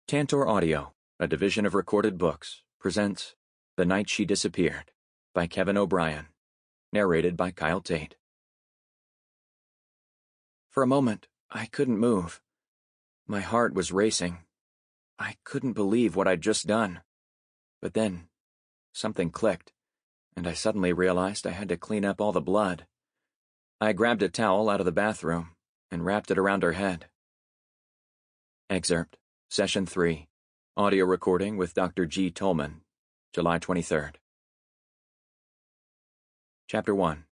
Tantor Audio, a division of Recorded Books, presents The Night She Disappeared by Kevin O'Brien, narrated by Tait. For a moment, I couldn't move. My heart was racing. I couldn't believe what I'd just done. But then, something clicked, and I suddenly realized I had to clean up all the blood. I grabbed a towel out of the bathroom and wrapped it around her head. Excerpt. Session 3. Audio recording with Dr. G. Tolman, July 23rd. Chapter 1.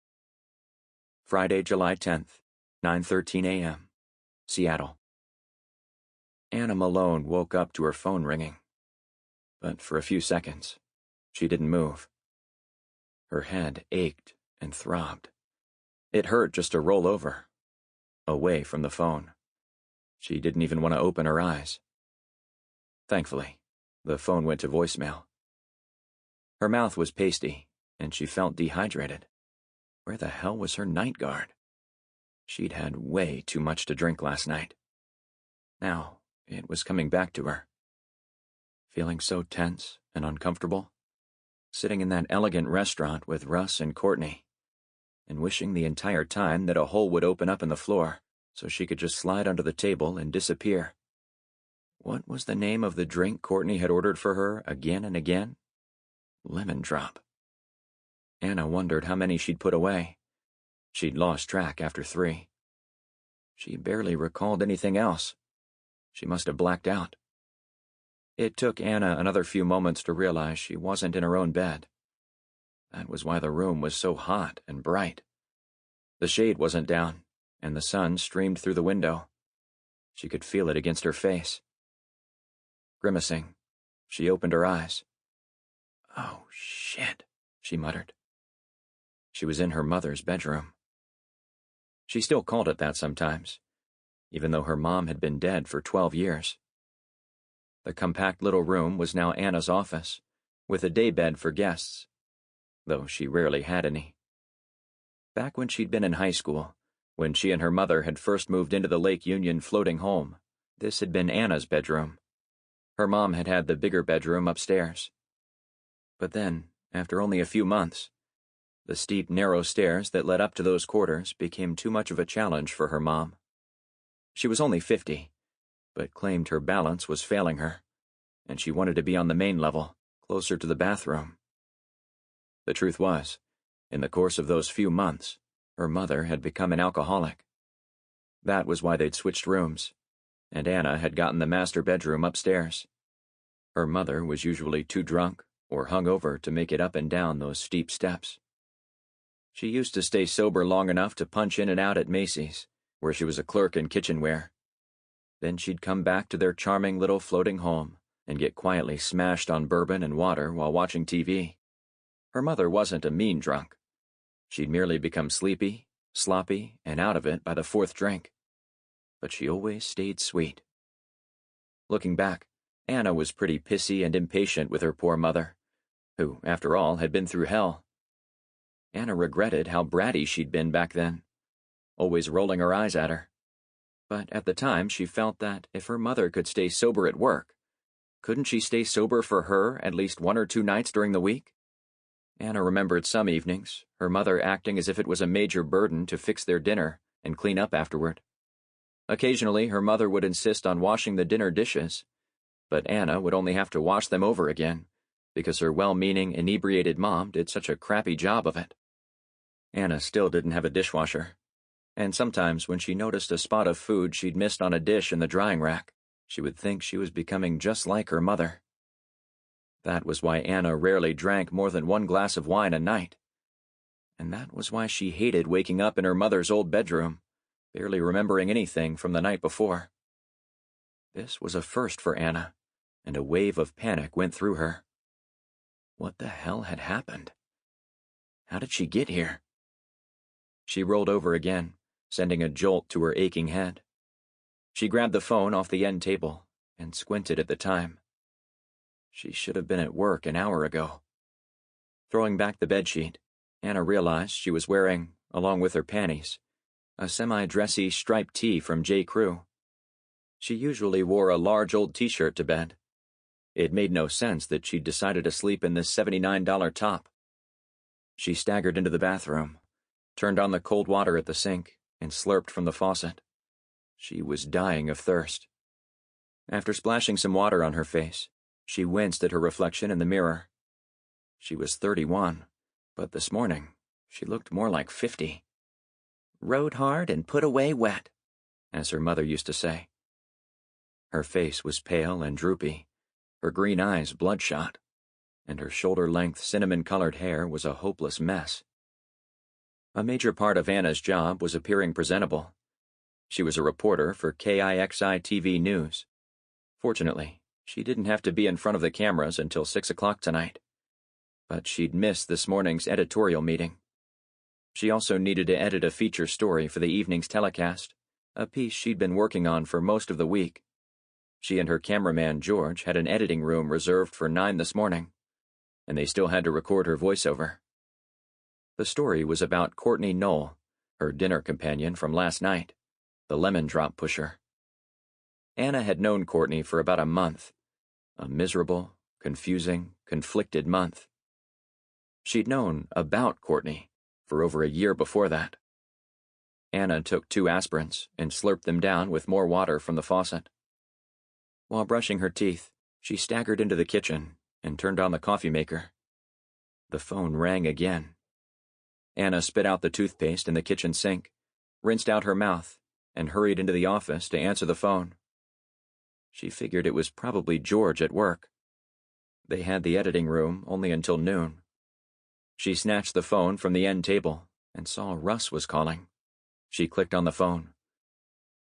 Friday, July 10th, 9:13 a.m., Seattle. Anna Malone woke up to her phone ringing, but for a few seconds, she didn't move. Her head ached and throbbed. It hurt just to roll over, away from the phone. She didn't even want to open her eyes. Thankfully, the phone went to voicemail. Her mouth was pasty, and she felt dehydrated. Where the hell was her night guard? She'd had way too much to drink last night. Now, it was coming back to her. Feeling so tense and uncomfortable, sitting in that elegant restaurant with Russ and Courtney, and wishing the entire time that a hole would open up in the floor so she could just slide under the table and disappear. What was the name of the drink Courtney had ordered for her again and again? Lemon drop. Anna wondered how many she'd put away. She'd lost track after 3. She barely recalled anything else. She must have blacked out. It took Anna another few moments to realize she wasn't in her own bed. That was why the room was so hot and bright. The shade wasn't down, and the sun streamed through the window. She could feel it against her face. Grimacing, she opened her eyes. "Oh, shit," she muttered. She was in her mother's bedroom. She still called it that sometimes, even though her mom had been dead for 12 years. The compact little room was now Anna's office, with a daybed for guests, though she rarely had any. Back when she'd been in high school, when she and her mother had first moved into the Lake Union floating home, this had been Anna's bedroom. Her mom had had the bigger bedroom upstairs. But then, after only a few months, the steep, narrow stairs that led up to those quarters became too much of a challenge for her mom. She was only 50, but claimed her balance was failing her, and she wanted to be on the main level, closer to the bathroom. The truth was, in the course of those few months, her mother had become an alcoholic. That was why they'd switched rooms, and Anna had gotten the master bedroom upstairs. Her mother was usually too drunk or hungover to make it up and down those steep steps. She used to stay sober long enough to punch in and out at Macy's, where she was a clerk in kitchenware. Then she'd come back to their charming little floating home and get quietly smashed on bourbon and water while watching TV. Her mother wasn't a mean drunk. She'd merely become sleepy, sloppy, and out of it by the 4th drink. But she always stayed sweet. Looking back, Anna was pretty pissy and impatient with her poor mother, who, after all, had been through hell. Anna regretted how bratty she'd been back then, always rolling her eyes at her. But at the time she felt that if her mother could stay sober at work, couldn't she stay sober for her at least 1 or 2 nights during the week? Anna remembered some evenings, her mother acting as if it was a major burden to fix their dinner and clean up afterward. Occasionally, her mother would insist on washing the dinner dishes, but Anna would only have to wash them over again, because her well-meaning, inebriated mom did such a crappy job of it. Anna still didn't have a dishwasher, and sometimes when she noticed a spot of food she'd missed on a dish in the drying rack, she would think she was becoming just like her mother. That was why Anna rarely drank more than 1 glass of wine a night. And that was why she hated waking up in her mother's old bedroom, barely remembering anything from the night before. This was a first for Anna, and a wave of panic went through her. What the hell had happened? How did she get here? She rolled over again, sending a jolt to her aching head. She grabbed the phone off the end table and squinted at the time. She should have been at work an hour ago. Throwing back the bedsheet, Anna realized she was wearing, along with her panties, a semi-dressy striped tee from J. Crew. She usually wore a large old t-shirt to bed. It made no sense that she'd decided to sleep in this $79 top. She staggered into the bathroom, turned on the cold water at the sink, and slurped from the faucet. She was dying of thirst. After splashing some water on her face, she winced at her reflection in the mirror. She was 31, but this morning she looked more like 50. "Rode hard and put away wet," as her mother used to say. Her face was pale and droopy, her green eyes bloodshot, and her shoulder-length cinnamon-colored hair was a hopeless mess. A major part of Anna's job was appearing presentable. She was a reporter for KIXI TV News. Fortunately, she didn't have to be in front of the cameras until 6 o'clock tonight. But she'd missed this morning's editorial meeting. She also needed to edit a feature story for the evening's telecast, a piece she'd been working on for most of the week. She and her cameraman, George, had an editing room reserved for 9 this morning, and they still had to record her voiceover. The story was about Courtney Knoll, her dinner companion from last night, the lemon drop pusher. Anna had known Courtney for about a month, a miserable, confusing, conflicted month. She'd known about Courtney for over a year before that. Anna took 2 aspirins and slurped them down with more water from the faucet. While brushing her teeth, she staggered into the kitchen and turned on the coffee maker. The phone rang again. Anna spit out the toothpaste in the kitchen sink, rinsed out her mouth, and hurried into the office to answer the phone. She figured it was probably George at work. They had the editing room only until noon. She snatched the phone from the end table and saw Russ was calling. She clicked on the phone.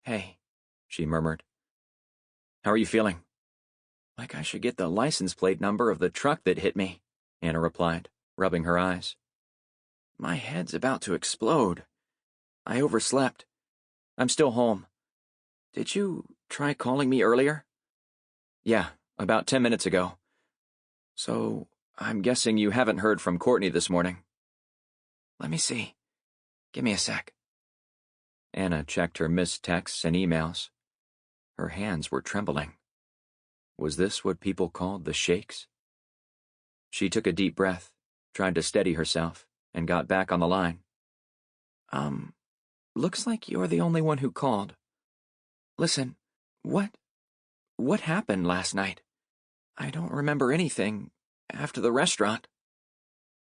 "Hey," she murmured. "How are you feeling?" "Like I should get the license plate number of the truck that hit me," Anna replied, rubbing her eyes. "My head's about to explode. I overslept. I'm still home. Did you try calling me earlier?" "Yeah, about 10 minutes ago. So, I'm guessing you haven't heard from Courtney this morning." "Let me see. Give me a sec." Anna checked her missed texts and emails. Her hands were trembling. Was this what people called the shakes? She took a deep breath, tried to steady herself, and got back on the line. Looks like you're the only one who called. Listen, what happened last night? I don't remember anything after the restaurant."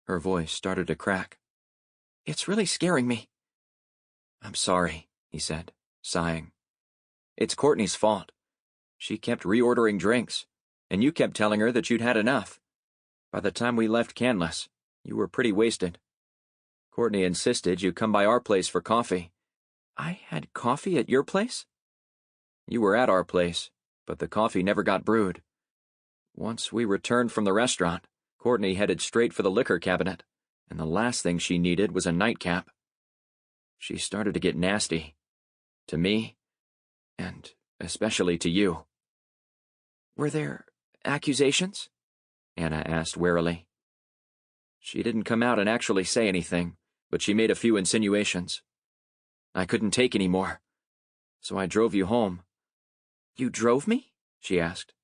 Her voice started to crack. "It's really scaring me." "I'm sorry," he said, sighing. "It's Courtney's fault. She kept reordering drinks, and you kept telling her that you'd had enough. By the time we left Canlis, you were pretty wasted. Courtney insisted you come by our place for coffee." "I had coffee at your place?" "You were at our place, but the coffee never got brewed. Once we returned from the restaurant, Courtney headed straight for the liquor cabinet, and the last thing she needed was a nightcap. She started to get nasty. To me, and especially to you." "Were there accusations?" Anna asked warily. "She didn't come out and actually say anything, but she made a few insinuations. I couldn't take any more, so I drove you home." "You drove me?" she asked.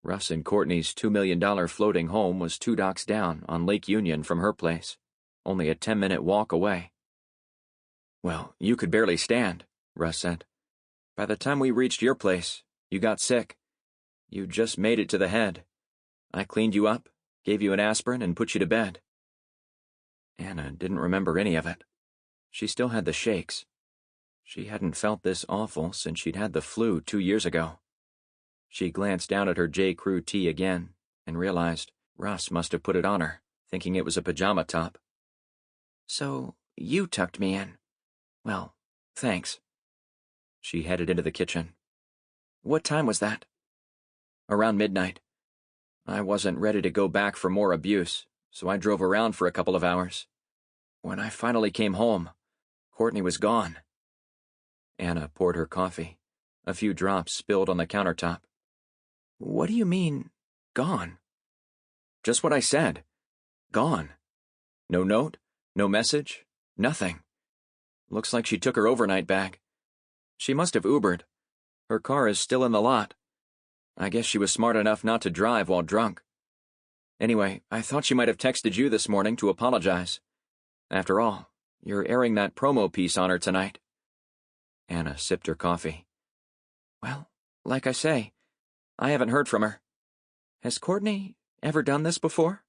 Russ and Courtney's $2 million floating home was 2 docks down on Lake Union from her place, only a 10-minute walk away. "Well, you could barely stand," Russ said. "By the time we reached your place, you got sick. You just made it to the head. I cleaned you up, gave you an aspirin, and put you to bed." Anna didn't remember any of it. She still had the shakes. She hadn't felt this awful since she'd had the flu 2 years ago. She glanced down at her J. Crew tee again and realized Russ must have put it on her, thinking it was a pajama top. "So, you tucked me in. Well, thanks." She headed into the kitchen. "What time was that?" "Around midnight. I wasn't ready to go back for more abuse, so I drove around for a couple of hours. When I finally came home, Courtney was gone." Anna poured her coffee. A few drops spilled on the countertop. "What do you mean, gone?" "Just what I said. Gone. No note, no message, nothing. Looks like she took her overnight bag. She must have Ubered. Her car is still in the lot. I guess she was smart enough not to drive while drunk. Anyway, I thought she might have texted you this morning to apologize. After all, you're airing that promo piece on her tonight." Anna sipped her coffee. "Well, like I say, I haven't heard from her. Has Courtney ever done this before?"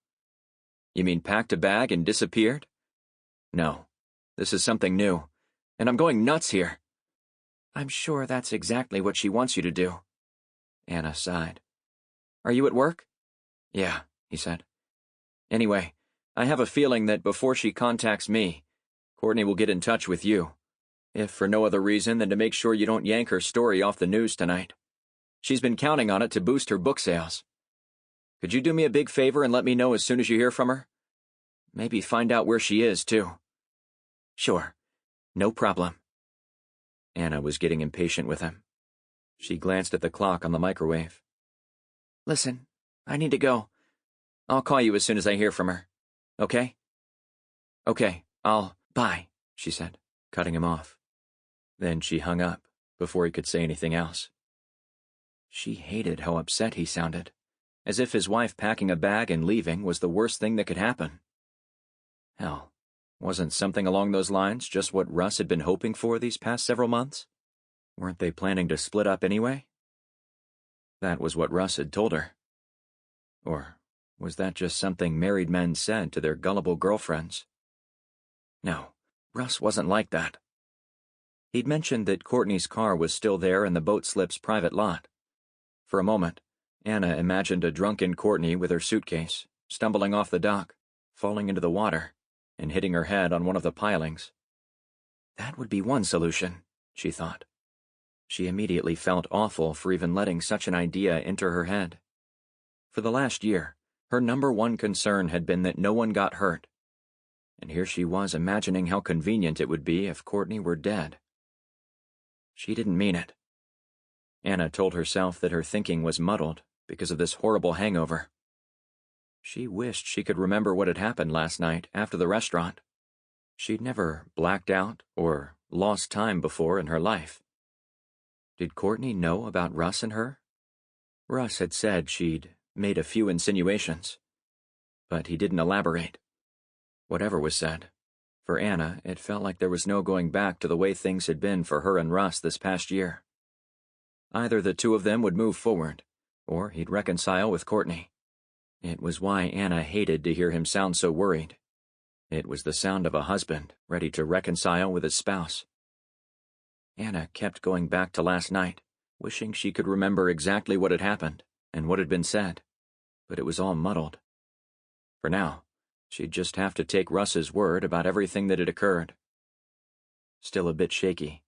"You mean packed a bag and disappeared?" "No. This is something new, and I'm going nuts here." "I'm sure that's exactly what she wants you to do." Anna sighed. "Are you at work?" "Yeah," he said. "Anyway, I have a feeling that before she contacts me, Courtney will get in touch with you, if for no other reason than to make sure you don't yank her story off the news tonight. She's been counting on it to boost her book sales. Could you do me a big favor and let me know as soon as you hear from her? Maybe find out where she is, too." "Sure. No problem." Anna was getting impatient with him. She glanced at the clock on the microwave. "Listen, I need to go. I'll call you as soon as I hear from her. Okay?" "Okay, bye," she said, cutting him off. Then she hung up, before he could say anything else. She hated how upset he sounded, as if his wife packing a bag and leaving was the worst thing that could happen. Hell, wasn't something along those lines just what Russ had been hoping for these past several months? Weren't they planning to split up anyway? That was what Russ had told her. Or was that just something married men said to their gullible girlfriends? No, Russ wasn't like that. He'd mentioned that Courtney's car was still there in the boat slip's private lot. For a moment, Anna imagined a drunken Courtney with her suitcase, stumbling off the dock, falling into the water, and hitting her head on one of the pilings. That would be one solution, she thought. She immediately felt awful for even letting such an idea enter her head. For the last year, her number one concern had been that no one got hurt. And here she was imagining how convenient it would be if Courtney were dead. She didn't mean it. Anna told herself that her thinking was muddled because of this horrible hangover. She wished she could remember what had happened last night after the restaurant. She'd never blacked out or lost time before in her life. Did Courtney know about Russ and her? Russ had said she'd made a few insinuations, but he didn't elaborate. Whatever was said, for Anna, it felt like there was no going back to the way things had been for her and Russ this past year. Either the two of them would move forward, or he'd reconcile with Courtney. It was why Anna hated to hear him sound so worried. It was the sound of a husband ready to reconcile with his spouse. Anna kept going back to last night, wishing she could remember exactly what had happened and what had been said, but it was all muddled. For now, she'd just have to take Russ's word about everything that had occurred. Still a bit shaky,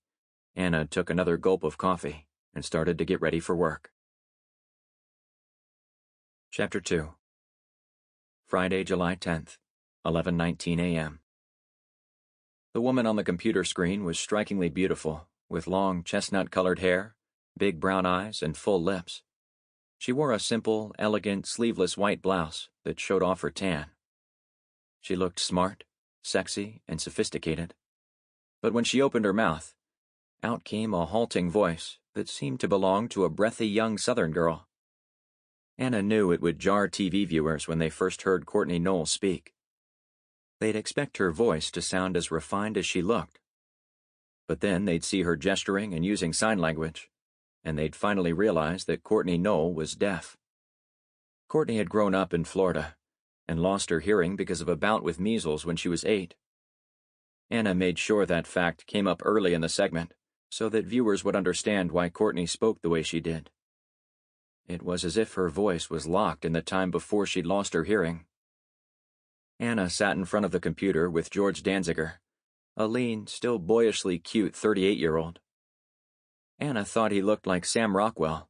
Anna took another gulp of coffee and started to get ready for work. Chapter 2. Friday, July 10th, 11:19 a.m. The woman on the computer screen was strikingly beautiful, with long chestnut-colored hair, big brown eyes, and full lips. She wore a simple, elegant, sleeveless white blouse that showed off her tan. She looked smart, sexy, and sophisticated. But when she opened her mouth, out came a halting voice that seemed to belong to a breathy young Southern girl. Anna knew it would jar TV viewers when they first heard Courtney Knoll speak. They'd expect her voice to sound as refined as she looked. But then they'd see her gesturing and using sign language, and they'd finally realize that Courtney Knoll was deaf. Courtney had grown up in Florida and lost her hearing because of a bout with measles when she was 8. Anna made sure that fact came up early in the segment so that viewers would understand why Courtney spoke the way she did. It was as if her voice was locked in the time before she'd lost her hearing. Anna sat in front of the computer with George Danziger, a lean, still boyishly cute 38-year-old. Anna thought he looked like Sam Rockwell,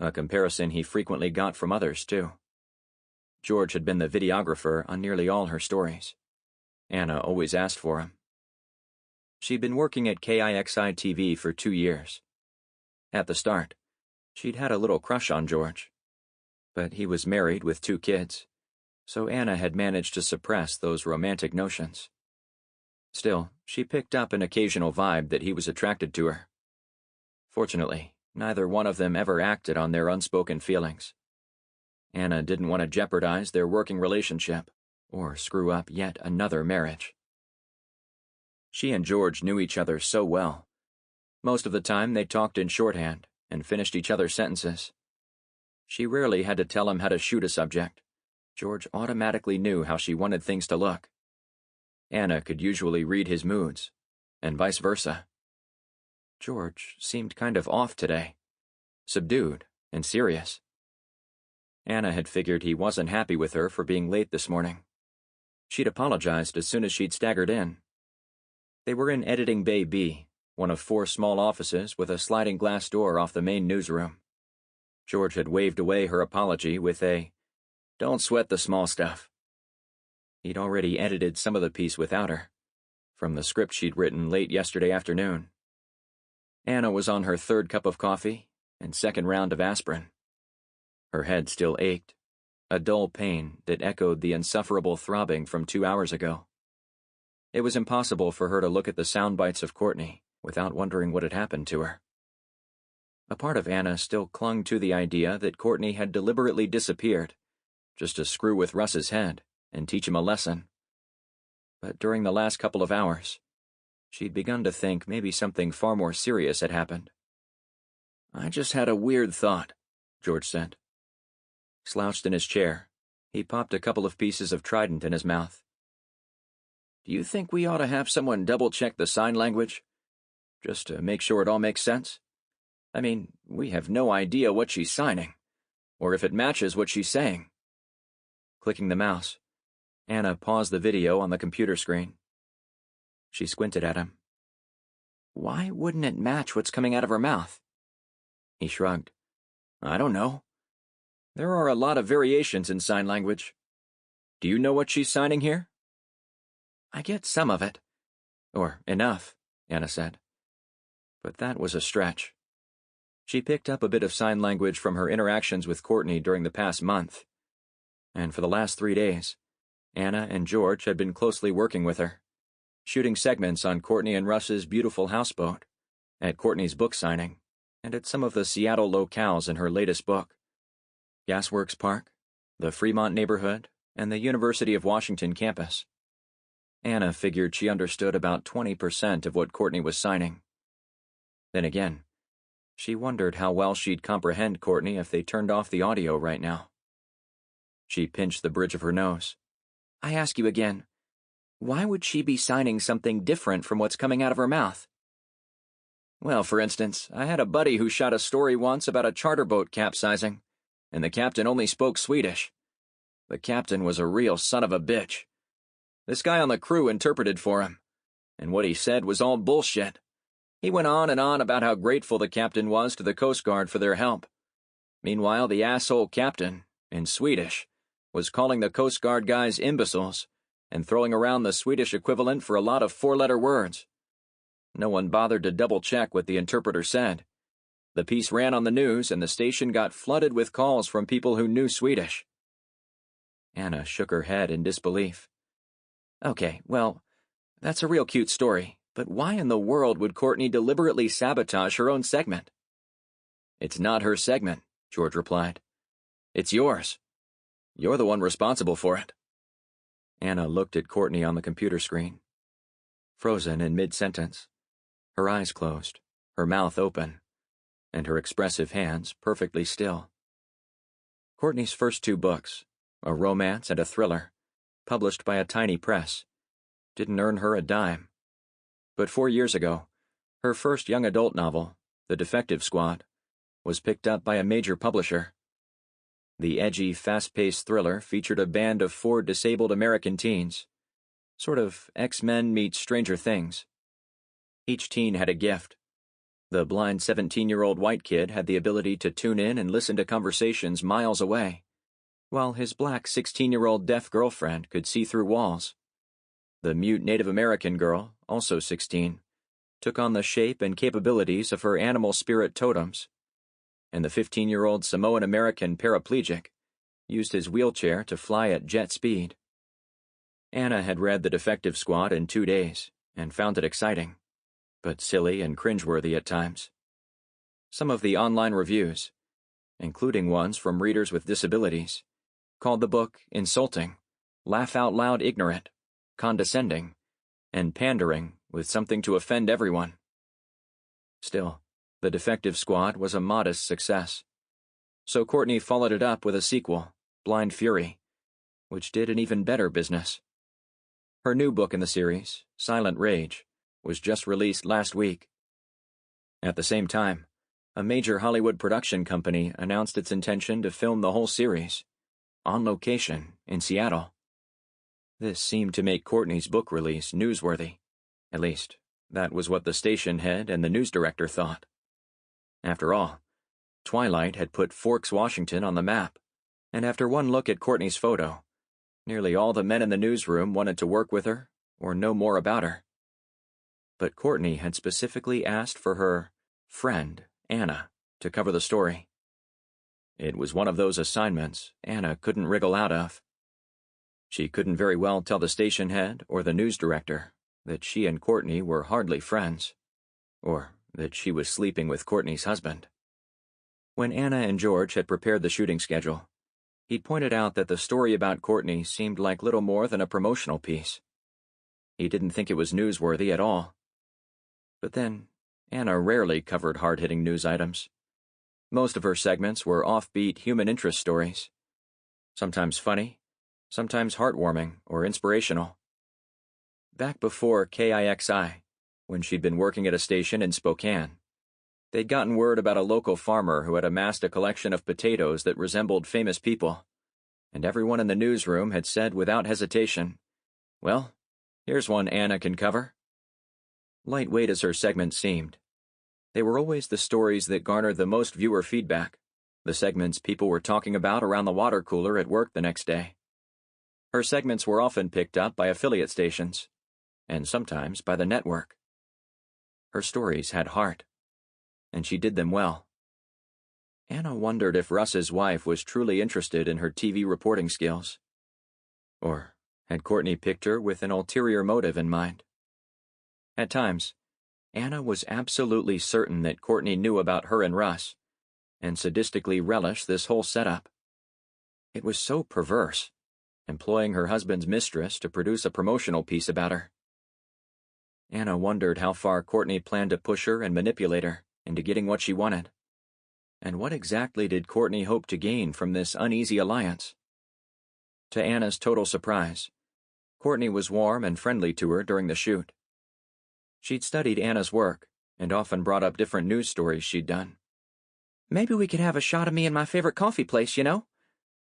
a comparison he frequently got from others, too. George had been the videographer on nearly all her stories. Anna always asked for him. She'd been working at KIXI-TV for 2 years. At the start, she'd had a little crush on George. But he was married with 2 kids, so Anna had managed to suppress those romantic notions. Still, she picked up an occasional vibe that he was attracted to her. Fortunately, Neither one of them ever acted on their unspoken feelings. Anna didn't want to jeopardize their working relationship or screw up yet another marriage. She and George knew each other so well. Most of the time they talked in shorthand and finished each other's sentences. She rarely had to tell him how to shoot a subject. George automatically knew how she wanted things to look. Anna could usually read his moods, and vice versa. George seemed kind of off today, subdued and serious. Anna had figured he wasn't happy with her for being late this morning. She'd apologized as soon as she'd staggered in. They were in Editing Bay B, one of 4 small offices with a sliding glass door off the main newsroom. George had waved away her apology with a, "Don't sweat the small stuff." He'd already edited some of the piece without her, from the script she'd written late yesterday afternoon. Anna was on her 3rd cup of coffee and 2nd round of aspirin. Her head still ached, a dull pain that echoed the insufferable throbbing from 2 hours ago. It was impossible for her to look at the sound bites of Courtney without wondering what had happened to her. A part of Anna still clung to the idea that Courtney had deliberately disappeared, just to screw with Russ's head and teach him a lesson. But during the last couple of hours, she'd begun to think maybe something far more serious had happened. "I just had a weird thought," George said. Slouched in his chair, he popped a couple of pieces of Trident in his mouth. "Do you think we ought to have someone double-check the sign language? Just to make sure it all makes sense? I mean, we have no idea what she's signing, or if it matches what she's saying." Clicking the mouse, Anna paused the video on the computer screen. She squinted at him. "Why wouldn't it match what's coming out of her mouth?" He shrugged. "I don't know. There are a lot of variations in sign language. Do you know what she's signing here?" "I get some of it. Or enough," Anna said. But that was a stretch. She picked up a bit of sign language from her interactions with Courtney during the past month. And for the last 3 days, Anna and George had been closely working with her, shooting segments on Courtney and Russ's beautiful houseboat, at Courtney's book signing, and at some of the Seattle locales in her latest book. Gasworks Park, the Fremont neighborhood, and the University of Washington campus. Anna figured she understood about 20% of what Courtney was signing. Then again, she wondered how well she'd comprehend Courtney if they turned off the audio right now. She pinched the bridge of her nose. "I ask you again, why would she be signing something different from what's coming out of her mouth?" "Well, for instance, I had a buddy who shot a story once about a charter boat capsizing, and the captain only spoke Swedish. The captain was a real son of a bitch. This guy on the crew interpreted for him, and what he said was all bullshit. He went on and on about how grateful the captain was to the Coast Guard for their help. Meanwhile, the asshole captain, in Swedish, was calling the Coast Guard guys imbeciles and throwing around the Swedish equivalent for a lot of 4-letter words. No one bothered to double-check what the interpreter said. The piece ran on the news, and the station got flooded with calls from people who knew Swedish." Anna shook her head in disbelief. "Okay, well, that's a real cute story, but why in the world would Courtney deliberately sabotage her own segment?" "It's not her segment," George replied. "It's yours. You're the one responsible for it." Anna looked at Courtney on the computer screen. Frozen in mid-sentence, her eyes closed, her mouth open, and her expressive hands perfectly still. Courtney's first 2 books, a romance and a thriller, published by a tiny press, didn't earn her a dime. But 4 years ago, her first young adult novel, The Defective Squad, was picked up by a major publisher. The edgy, fast-paced thriller featured a band of 4 disabled American teens, sort of X-Men meets Stranger Things. Each teen had a gift. The blind 17-year-old white kid had the ability to tune in and listen to conversations miles away, while his black 16-year-old deaf girlfriend could see through walls. The mute Native American girl, also 16, took on the shape and capabilities of her animal spirit totems, and the 15-year-old Samoan American paraplegic used his wheelchair to fly at jet speed. Anna had read The Defective Squad in 2 days and found it exciting, but silly and cringeworthy at times. some of the online reviews, including ones from readers with disabilities, called the book insulting, laugh-out-loud ignorant, condescending, and pandering with something to offend everyone. Still, The Defective Squad was a modest success. So Courtney followed it up with a sequel, Blind Fury, which did an even better business. Her new book in the series, Silent Rage, was just released last week. At the same time, a major Hollywood production company announced its intention to film the whole series, on location in Seattle. This seemed to make Courtney's book release newsworthy. At least, that was what the station head and the news director thought. After all, Twilight had put Forks, Washington on the map, and after one look at Courtney's photo, nearly all the men in the newsroom wanted to work with her or know more about her. But Courtney had specifically asked for her friend, Anna, to cover the story. It was one of those assignments Anna couldn't wriggle out of. She couldn't very well tell the station head or the news director that she and Courtney were hardly friends, or that she was sleeping with Courtney's husband. When Anna and George had prepared the shooting schedule, he pointed out that the story about Courtney seemed like little more than a promotional piece. He didn't think it was newsworthy at all. But then, Anna rarely covered hard-hitting news items. Most of her segments were offbeat human interest stories. Sometimes funny, sometimes heartwarming or inspirational. Back before KIXI, when she'd been working at a station in Spokane, they'd gotten word about a local farmer who had amassed a collection of potatoes that resembled famous people, and everyone in the newsroom had said without hesitation, "Well, here's one Anna can cover." Lightweight as her segments seemed, they were always the stories that garnered the most viewer feedback, the segments people were talking about around the water cooler at work the next day. Her segments were often picked up by affiliate stations, and sometimes by the network. Her stories had heart, and she did them well. Anna wondered if Russ's wife was truly interested in her TV reporting skills. Or had Courtney picked her with an ulterior motive in mind? At times, Anna was absolutely certain that Courtney knew about her and Russ, and sadistically relished this whole setup. It was so perverse, employing her husband's mistress to produce a promotional piece about her. Anna wondered how far Courtney planned to push her and manipulate her into getting what she wanted. And what exactly did Courtney hope to gain from this uneasy alliance? To Anna's total surprise, Courtney was warm and friendly to her during the shoot. She'd studied Anna's work, and often brought up different news stories she'd done. "Maybe we could have a shot of me in my favorite coffee place, you know?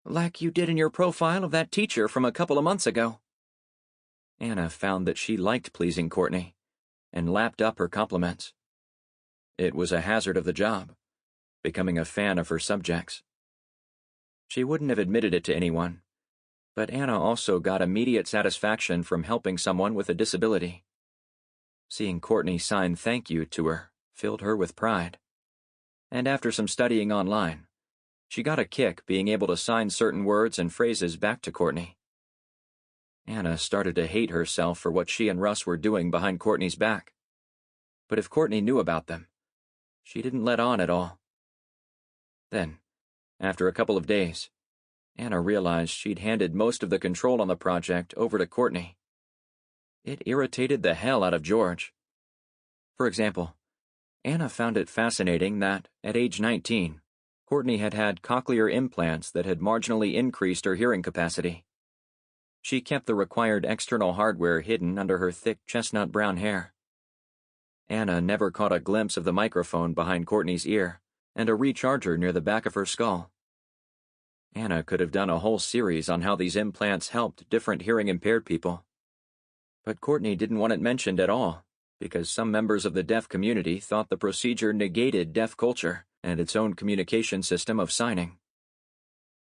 Like you did in your profile of that teacher from a couple of months ago." Anna found that she liked pleasing Courtney, and lapped up her compliments. It was a hazard of the job, becoming a fan of her subjects. She wouldn't have admitted it to anyone, but Anna also got immediate satisfaction from helping someone with a disability. Seeing Courtney sign thank you to her filled her with pride. And after some studying online, she got a kick being able to sign certain words and phrases back to Courtney. Anna started to hate herself for what she and Russ were doing behind Courtney's back. But if Courtney knew about them, she didn't let on at all. Then, after a couple of days, Anna realized she'd handed most of the control on the project over to Courtney. It irritated the hell out of George. For example, Anna found it fascinating that, at age 19, Courtney had had cochlear implants that had marginally increased her hearing capacity. She kept the required external hardware hidden under her thick chestnut brown hair. Anna never caught a glimpse of the microphone behind Courtney's ear and a recharger near the back of her skull. Anna could have done a whole series on how these implants helped different hearing-impaired people. But Courtney didn't want it mentioned at all, because some members of the deaf community thought the procedure negated deaf culture and its own communication system of signing.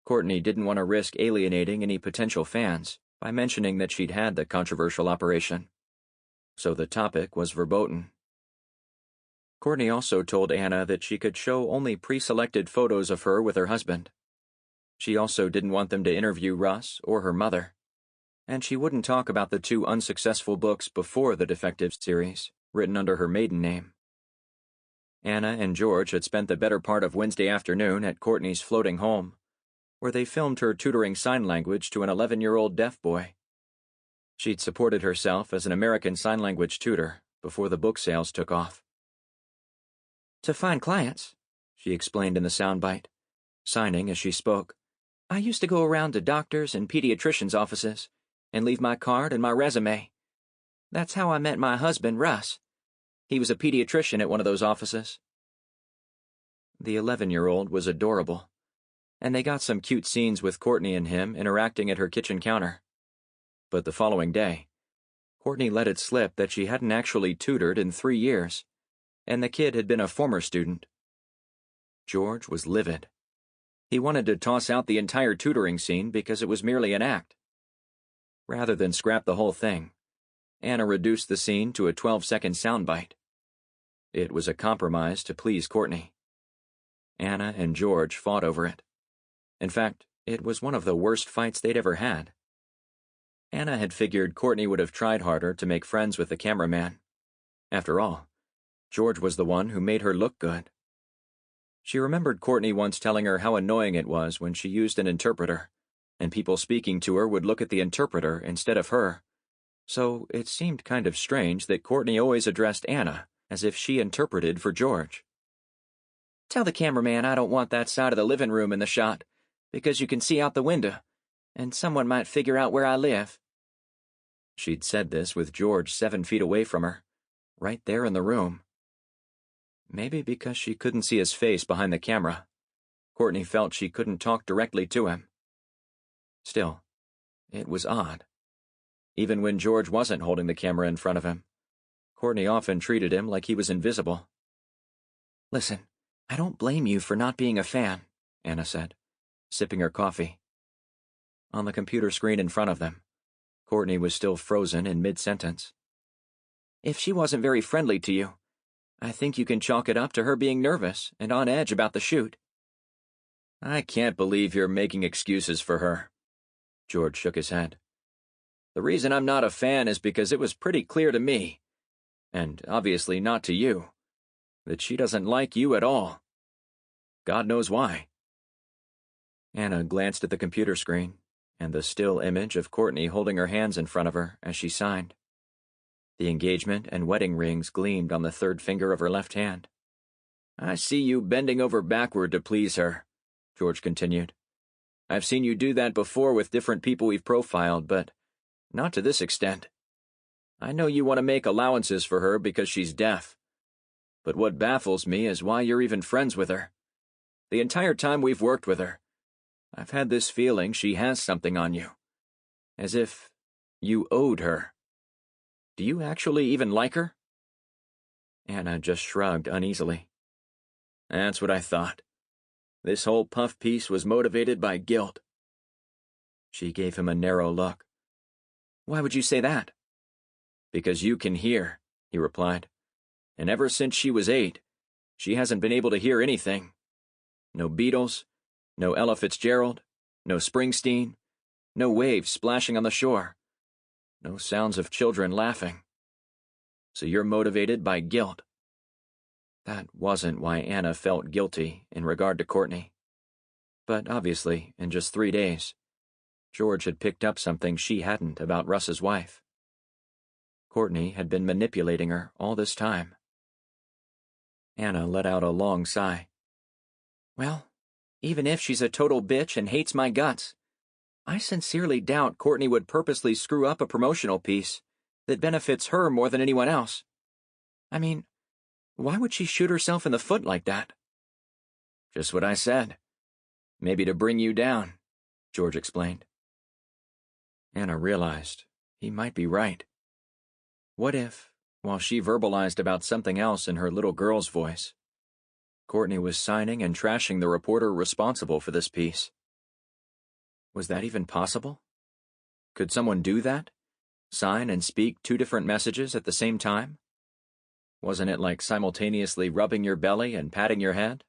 Courtney didn't want to risk alienating any potential fans by mentioning that she'd had the controversial operation. So the topic was verboten. Courtney also told Anna that she could show only pre-selected photos of her with her husband. She also didn't want them to interview Russ or her mother. And she wouldn't talk about the 2 unsuccessful books before the Defective series, written under her maiden name. Anna and George had spent the better part of Wednesday afternoon at Courtney's floating home, where they filmed her tutoring sign language to an 11-year-old deaf boy. She'd supported herself as an American Sign Language tutor before the book sales took off. "To find clients," she explained in the soundbite, signing as she spoke, "I used to go around to doctors' and pediatricians' offices and leave my card and my resume. That's how I met my husband, Russ. He was a pediatrician at one of those offices." The 11-year-old was adorable, and they got some cute scenes with Courtney and him interacting at her kitchen counter. But the following day, Courtney let it slip that she hadn't actually tutored in 3 years, and the kid had been a former student. George was livid. He wanted to toss out the entire tutoring scene because it was merely an act. Rather than scrap the whole thing, Anna reduced the scene to a 12-second soundbite. It was a compromise to please Courtney. Anna and George fought over it. In fact, it was one of the worst fights they'd ever had. Anna had figured Courtney would have tried harder to make friends with the cameraman. After all, George was the one who made her look good. She remembered Courtney once telling her how annoying it was when she used an interpreter, and people speaking to her would look at the interpreter instead of her. So it seemed kind of strange that Courtney always addressed Anna as if she interpreted for George. "Tell the cameraman I don't want that side of the living room in the shot, because you can see out the window, and someone might figure out where I live." She'd said this with George 7 feet away from her, right there in the room. Maybe because she couldn't see his face behind the camera, Courtney felt she couldn't talk directly to him. Still, it was odd. Even when George wasn't holding the camera in front of him, Courtney often treated him like he was invisible. "Listen, I don't blame you for not being a fan," Anna said, sipping her coffee. On the computer screen in front of them, Courtney was still frozen in mid-sentence. "If she wasn't very friendly to you, I think you can chalk it up to her being nervous and on edge about the shoot." "I can't believe you're making excuses for her." George shook his head. "The reason I'm not a fan is because it was pretty clear to me, and obviously not to you, that she doesn't like you at all. God knows why." Anna glanced at the computer screen and the still image of Courtney holding her hands in front of her as she signed. The engagement and wedding rings gleamed on the third finger of her left hand. "I see you bending over backward to please her," George continued. "I've seen you do that before with different people we've profiled, but not to this extent. I know you want to make allowances for her because she's deaf. But what baffles me is why you're even friends with her. The entire time we've worked with her, I've had this feeling she has something on you. As if you owed her. Do you actually even like her?" Anna just shrugged uneasily. "That's what I thought. This whole puff piece was motivated by guilt." She gave him a narrow look. "Why would you say that?" "Because you can hear," he replied. "And ever since she was 8, she hasn't been able to hear anything. No Beatles, no Ella Fitzgerald, no Springsteen, no waves splashing on the shore, no sounds of children laughing. So you're motivated by guilt." That wasn't why Anna felt guilty in regard to Courtney. But obviously, in just 3 days, George had picked up something she hadn't about Russ's wife. Courtney had been manipulating her all this time. Anna let out a long sigh. "Well, even if she's a total bitch and hates my guts, I sincerely doubt Courtney would purposely screw up a promotional piece that benefits her more than anyone else. I mean, why would she shoot herself in the foot like that?" "Just what I said. Maybe to bring you down," George explained. Anna realized he might be right. What if, while she verbalized about something else in her little girl's voice, Courtney was signing and trashing the reporter responsible for this piece? Was that even possible? Could someone do that? Sign and speak 2 different messages at the same time? Wasn't it like simultaneously rubbing your belly and patting your head?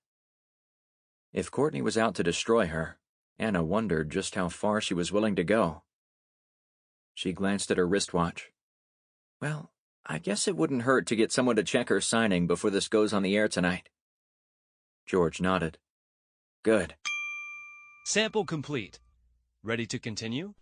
If Courtney was out to destroy her, Anna wondered just how far she was willing to go. She glanced at her wristwatch. Well, I guess it wouldn't hurt to get someone to check her signing before this goes on the air tonight. George nodded. Good. Sample complete. Ready to continue?